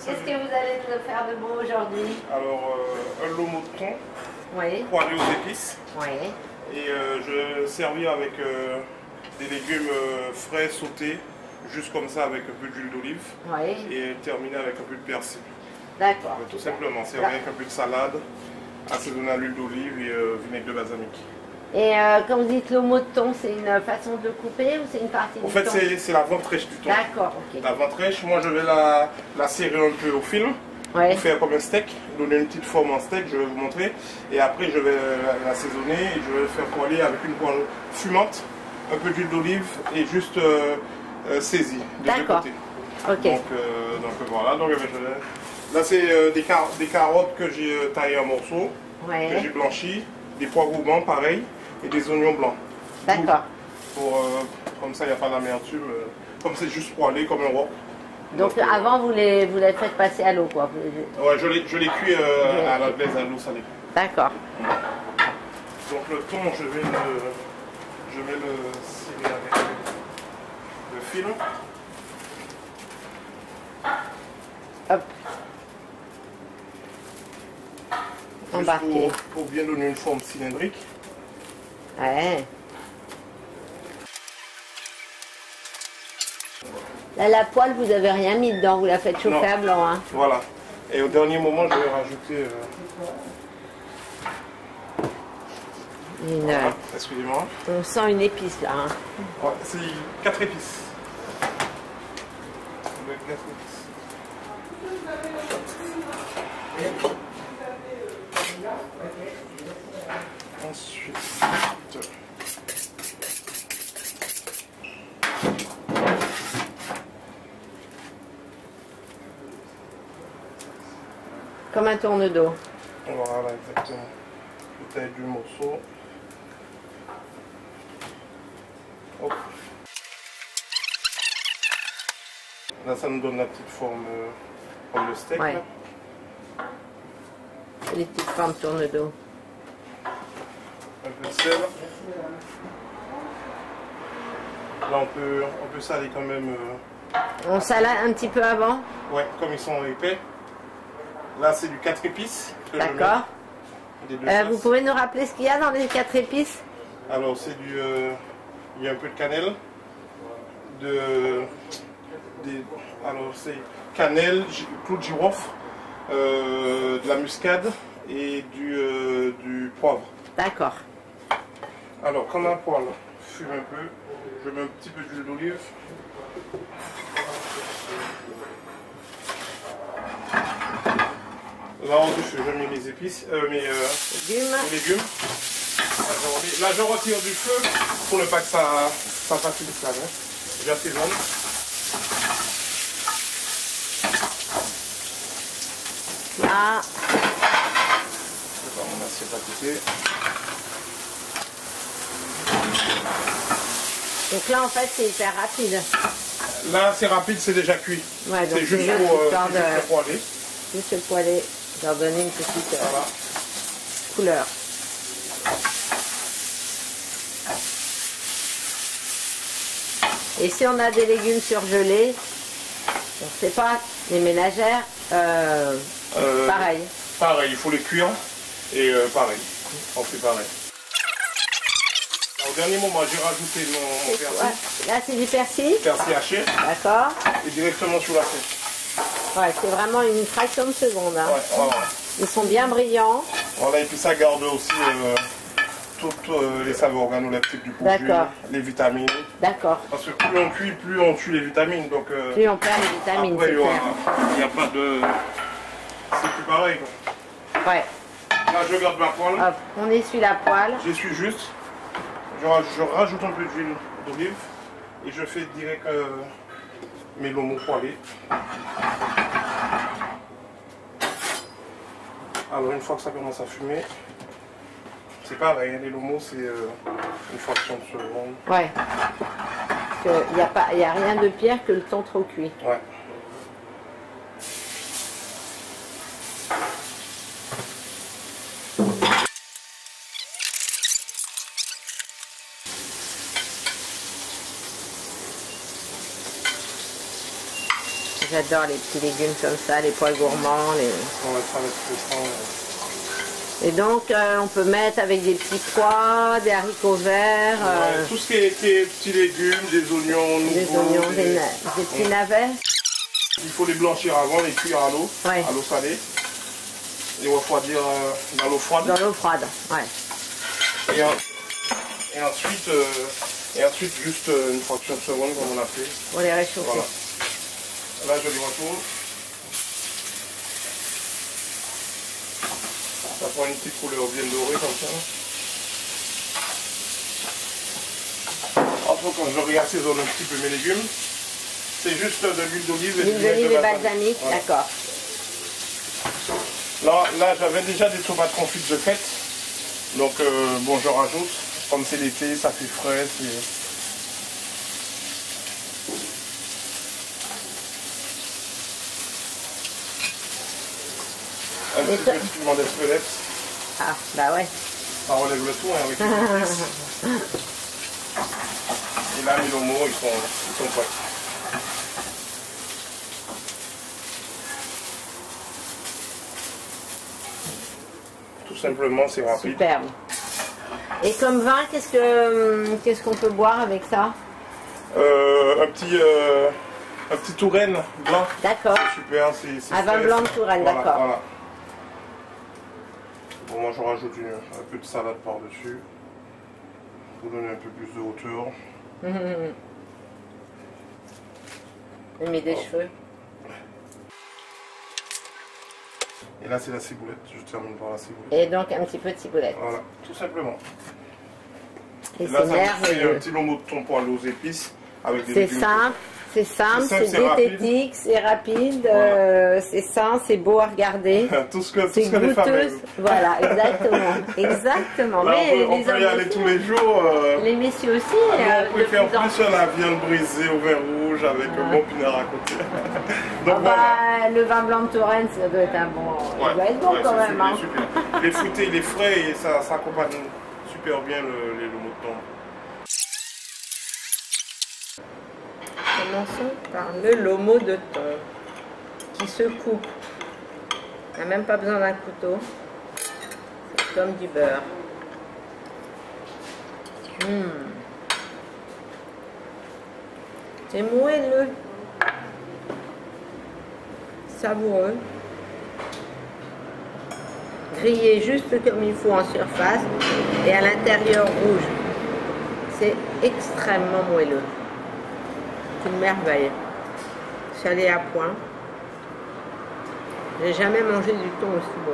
Qu'est-ce que vous allez nous faire de beau aujourd'hui? Alors, un lomo de thon, Oui. poêlé aux épices. Oui. Et je servis avec des légumes frais sautés, juste comme ça avec un peu d'huile d'olive. Oui. Et terminer avec un peu de persil. D'accord. Tout simplement, servir avec un peu de salade, assaisonner à l'huile d'olive et vinaigre de balsamique. Et quand vous dites l'homo de thon, c'est une façon de couper ou c'est une partie En du fait, thon? c'est la ventrèche du thon. D'accord, ok. La ventrèche, moi je vais la serrer un peu au film, Ouais. pour faire comme un steak, donner une petite forme en steak, je vais vous montrer. Et après, je vais l'assaisonner et je vais le faire poêler avec une poêle fumante, un peu d'huile d'olive et juste saisie des deux côtés. Ok. Donc voilà, donc, là c'est des carottes que j'ai taillées en morceaux, que Ouais. j'ai blanchies, des poivrons blancs pareil et des oignons blancs. D'accord. Comme ça il n'y a pas d'amertume, comme c'est juste poêlé comme un wok. Donc avant, vous les faites passer à l'eau, quoi. Ouais, je les cuis à la glaise à l'eau salée. D'accord. Donc le thon, je vais le cirer avec le fil. Hop. Juste Embarqué. pour bien donner une forme cylindrique. Ouais. Là, la poêle, vous n'avez rien mis dedans, vous la faites chauffer Non. à blanc, hein. Voilà. Et au dernier moment, je vais rajouter... voilà. Excusez-moi. On sent une épice, là, hein. Ouais, c'est 4 épices. Avec 4 épices. Ensuite... Comme un tourne-dos. Voilà, exactement. Je taille du morceau. Hop. Là, ça nous donne la petite forme comme le steak. Ouais. Là. Les petites formes tourne-dos. Un peu de sel. Là, on peut saler quand même. On salade un petit peu avant. Ouais, comme ils sont épais. Là, c'est du 4 épices. D'accord. Vous Vous pouvez nous rappeler ce qu'il y a dans les 4 épices? Alors, c'est il y a un peu de cannelle. Alors, c'est cannelle, clou de girofle, de la muscade et du poivre. D'accord. Alors, quand la poêle fume un peu, je mets un petit peu d'huile d'olive. Là, au-dessus, je mets mes épices, mes légumes. Là, je retire du feu pour ne pas que ça fasse une esclave. Hein. J'assaisonne. Là. Je vais faire mon assiette à côté. Donc là, en fait, c'est hyper rapide. Là, c'est rapide, c'est déjà cuit. Ouais, donc c'est juste c'est pour histoire de le poêler. juste le poêler, leur donner une petite Voilà. couleur. Et si on a des légumes surgelés, on ne sait pas, les ménagères, pareil. Pareil, il faut les cuire et pareil, on fait pareil. Au dernier moment, j'ai rajouté mon persil. Ouais. Là, c'est du persil. Persil haché. D'accord. Et directement sur la tête. Ouais, c'est vraiment une fraction de seconde. Hein. Ouais, ouais. Ils sont bien brillants. Voilà, et puis ça garde aussi toutes les saveurs organoleptiques du produit, les vitamines. D'accord. Parce que plus on cuit, plus on tue les vitamines. Donc, plus on perd les vitamines, après, c'est clair. il n'y a pas de... C'est plus pareil. Quoi. Ouais. Là, je garde ma poêle. Hop, on essuie la poêle. J'essuie juste. Je rajoute un peu d'huile d'olive et je fais direct mes lomos poêlés. Alors une fois que ça commence à fumer, c'est pareil, hein, les lomos c'est une fraction de seconde. Ouais. Il n'y a rien de pire que le thon trop cuit. Ouais. j'adore les petits légumes comme ça, les pois gourmands. Ouais, ça va être puissant. Et donc, on peut mettre avec des petits pois, des haricots verts. Tout ce qui est petits légumes, des oignons nouveaux. Des oignons, des petits navets. Il faut les blanchir avant, les cuire à l'eau, Ouais. à l'eau salée. Et refroidir dans l'eau froide. Dans l'eau froide, ouais. Et ensuite, juste une fraction de seconde, comme on a fait. Pour les réchauffer. Voilà. Là, je les retourne. Ça prend une petite couleur bien dorée comme ça. Après, quand je réassaisonne un petit peu mes légumes, c'est juste de l'huile d'olive et L'huile d'olive et balsamique, voilà. d'accord. Là j'avais déjà des tomates confites de fête. Donc, bon, je rajoute. Comme c'est l'été, ça fait frais. Un petit peu de piment d'Espelette. Ah, bah ouais. Ça relève le tout hein, avec les épices. Et là, mes lomos, ils sont prêts. Tout simplement, c'est rapide. Superbe. Et comme vin, qu'est-ce qu'on peut boire avec ça? Un petit Touraine blanc. D'accord. Super, c'est Un vin blanc de Touraine, voilà, d'accord. Voilà. Bon, moi je rajoute un peu de salade par-dessus pour donner un peu plus de hauteur. Il met des cheveux. Et là c'est la ciboulette, je termine par la ciboulette. Et donc un petit peu de ciboulette. Voilà, tout simplement. Et là, c'est ça me fait un merveilleux. petit lomo de thon poêle aux épices avec des C'est légumes. simple, c'est C'est diététique, c'est rapide, Voilà. c'est sain, c'est beau à regarder. tout ce que C'est les femmes goûteuse. aiment. Voilà, exactement. Exactement. Là, Mais on les peut y hommes aller aussi, tous les jours. les messieurs aussi. On de préfère plus en plus la viande brisée au vin rouge avec un bon pinard à côté. Donc Ah voilà. bah, le vin blanc de Touraine, ça doit être un bon. Il doit être bon quand c'est même. Hein. super. Il est fruité, il est frais et ça accompagne super bien les lomos de thon. Commençons par le lomo de thon qui se coupe. On n'a même pas besoin d'un couteau. C'est comme du beurre. C'est moelleux. Savoureux. Grillé juste comme il faut en surface et à l'intérieur rouge. C'est extrêmement moelleux. C'est une merveille. Salé à point. J'ai jamais mangé du thon aussi bon.